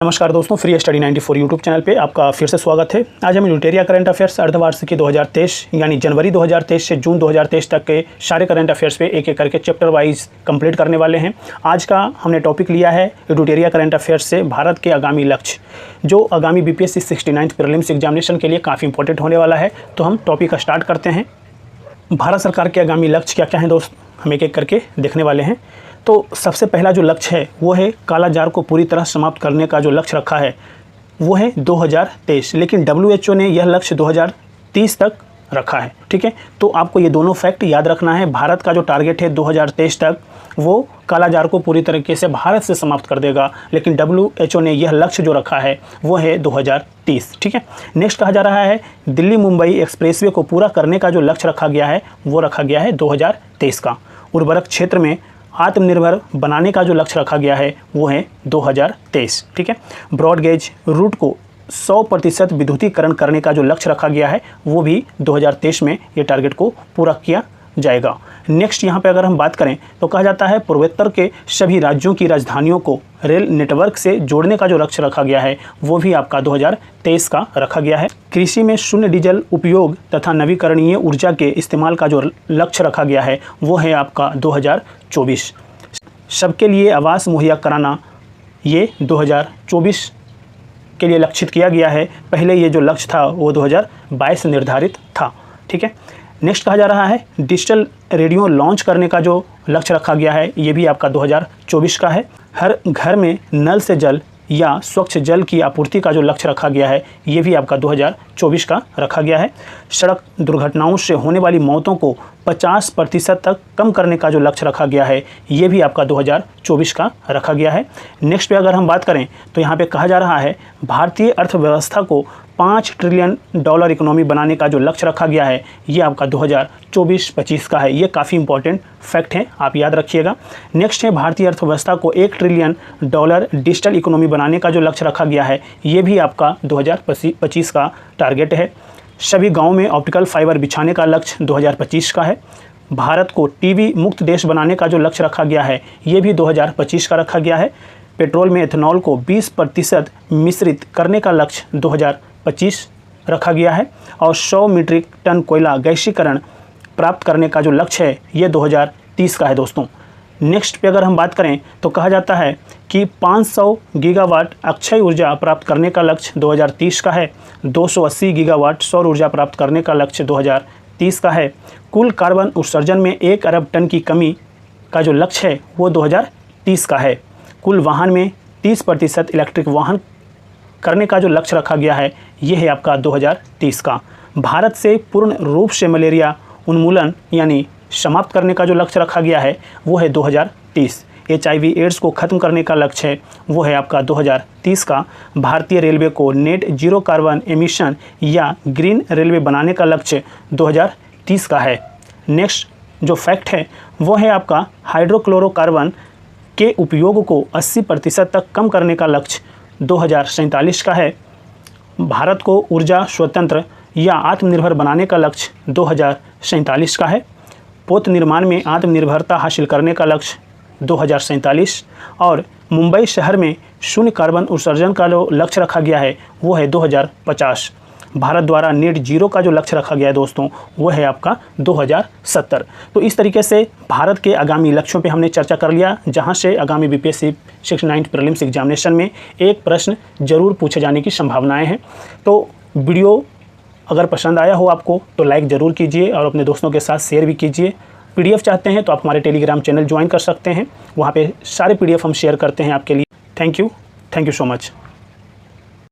नमस्कार दोस्तों, free study 94 YouTube channel पे आपका फिर से स्वागत है। आज हम लुटेरिया करंट अफेयर्स अर्धवार्षिकी 2023 यानी जनवरी 2023 से जून 2023 तक के सारे करंट अफेयर्स पे एक एक करके चैप्टर वाइज कंप्लीट करने वाले हैं। आज का हमने टॉपिक लिया है लुटेरिया करंट अफेयर्स से भारत के आगामी लक्ष्य, जो आगामी बीपीएससी 69th प्रीलिम्स एग्जामिनेशन के लिए काफ़ी इंपॉर्टेंट होने वाला है। तो हम टॉपिक का स्टार्ट करते हैं। भारत सरकार के आगामी लक्ष्य क्या क्या हैं दोस्त, हम एक एक करके देखने वाले हैं। तो सबसे पहला जो लक्ष्य है वो है कालाजार को पूरी तरह समाप्त करने का जो लक्ष्य रखा है वो है 2023, लेकिन WHO ने यह लक्ष्य 2030 तक रखा है। ठीक है, तो आपको ये दोनों फैक्ट याद रखना है। भारत का जो टारगेट है 2023 तक वो कालाजार को पूरी तरीके से भारत से समाप्त कर देगा, लेकिन WHO ने यह लक्ष्य जो रखा है वो है 2030। ठीक है, नेक्स्ट कहा जा रहा है दिल्ली मुंबई एक्सप्रेसवे को पूरा करने का जो लक्ष्य रखा गया है वो रखा गया है 2023 का। उर्वरक क्षेत्र में आत्मनिर्भर बनाने का जो लक्ष्य रखा गया है वो है 2023। ठीक है, ब्रॉड गेज रूट को 100% विद्युतीकरण करने का जो लक्ष्य रखा गया है वो भी 2023 में ये टारगेट को पूरा किया जाएगा। नेक्स्ट यहाँ पे अगर हम बात करें तो कहा जाता है पूर्वोत्तर के सभी राज्यों की राजधानियों को रेल नेटवर्क से जोड़ने का जो लक्ष्य रखा गया है वो भी आपका 2023 का रखा गया है। कृषि में शून्य डीजल उपयोग तथा नवीकरणीय ऊर्जा के इस्तेमाल का जो लक्ष्य रखा गया है वो है आपका 2024। सबके लिए आवास मुहैया कराना ये 2024 के लिए लक्षित किया गया है। पहले ये जो लक्ष्य था वो 2022 निर्धारित था। ठीक है, नेक्स्ट कहा जा रहा है डिजिटल रेडियो लॉन्च करने का जो लक्ष्य रखा गया है ये भी आपका 2024 का है। हर घर में नल से जल या स्वच्छ जल की आपूर्ति का जो लक्ष्य रखा गया है ये भी आपका 2024 का रखा गया है। सड़क दुर्घटनाओं से होने वाली मौतों को 50% तक कम करने का जो लक्ष्य रखा गया है ये भी आपका 2024 का रखा गया है। नेक्स्ट पे अगर हम बात करें तो यहाँ पे कहा जा रहा है भारतीय अर्थव्यवस्था को $5 ट्रिलियन इकोनॉमी बनाने का जो लक्ष्य रखा गया है ये आपका 2024-25 का है। ये काफ़ी इंपॉर्टेंट फैक्ट है, आप याद रखिएगा। नेक्स्ट है भारतीय अर्थव्यवस्था को $1 ट्रिलियन डिजिटल इकोनॉमी बनाने का जो लक्ष्य रखा गया है ये भी आपका 2025 का टारगेट है। सभी गाँव में ऑप्टिकल फाइबर बिछाने का लक्ष्य 2025 का है। भारत को टीबी मुक्त देश बनाने का जो लक्ष्य रखा गया है ये भी 2025 का रखा गया है। पेट्रोल में एथेनॉल को 20% मिश्रित करने का लक्ष्य 2025 रखा गया है। और 100 मीट्रिक टन कोयला गैसीकरण प्राप्त करने का जो लक्ष्य है ये 2030 का है दोस्तों। नेक्स्ट पे अगर हम बात करें तो कहा जाता है कि 500 गीगावाट अक्षय ऊर्जा प्राप्त करने का लक्ष्य 2030 का है। 280 गीगावाट सौर ऊर्जा प्राप्त करने का लक्ष्य 2030 का है। कुल कार्बन उत्सर्जन में 1 अरब टन की कमी का जो लक्ष्य है वो 2030 का है। कुल वाहन में 30% इलेक्ट्रिक वाहन करने का जो लक्ष्य रखा गया है ये है आपका 2030 का। भारत से पूर्ण रूप से मलेरिया उन्मूलन यानी समाप्त करने का जो लक्ष्य रखा गया है वो है 2030। HIV एड्स को ख़त्म करने का लक्ष्य है वो है आपका 2030 का। भारतीय रेलवे को नेट जीरो कार्बन एमिशन या ग्रीन रेलवे बनाने का लक्ष्य 2030 का है। नेक्स्ट जो फैक्ट है वो है आपका हाइड्रोक्लोरोकार्बन के उपयोग को 80% तक कम करने का लक्ष्य 2047 का है। भारत को ऊर्जा स्वतंत्र या आत्मनिर्भर बनाने का लक्ष्य 2047 का है। पोत निर्माण में आत्मनिर्भरता हासिल करने का लक्ष्य 2047 और मुंबई शहर में शून्य कार्बन उत्सर्जन का जो लक्ष्य रखा गया है वो है 2050। भारत द्वारा नेट जीरो का जो लक्ष्य रखा गया है दोस्तों वो है आपका 2070। तो इस तरीके से भारत के आगामी लक्ष्यों पे हमने चर्चा कर लिया, जहां से आगामी बीपीएससी 69th प्रीलिम्स एग्जामिनेशन में एक प्रश्न जरूर पूछे जाने की संभावनाएं हैं। तो वीडियो अगर पसंद आया हो आपको तो लाइक ज़रूर कीजिए और अपने दोस्तों के साथ शेयर भी कीजिए। PDF चाहते हैं तो आप हमारे टेलीग्राम चैनल ज्वाइन कर सकते हैं, वहाँ पे सारे PDF हम शेयर करते हैं आपके लिए। Thank you so much.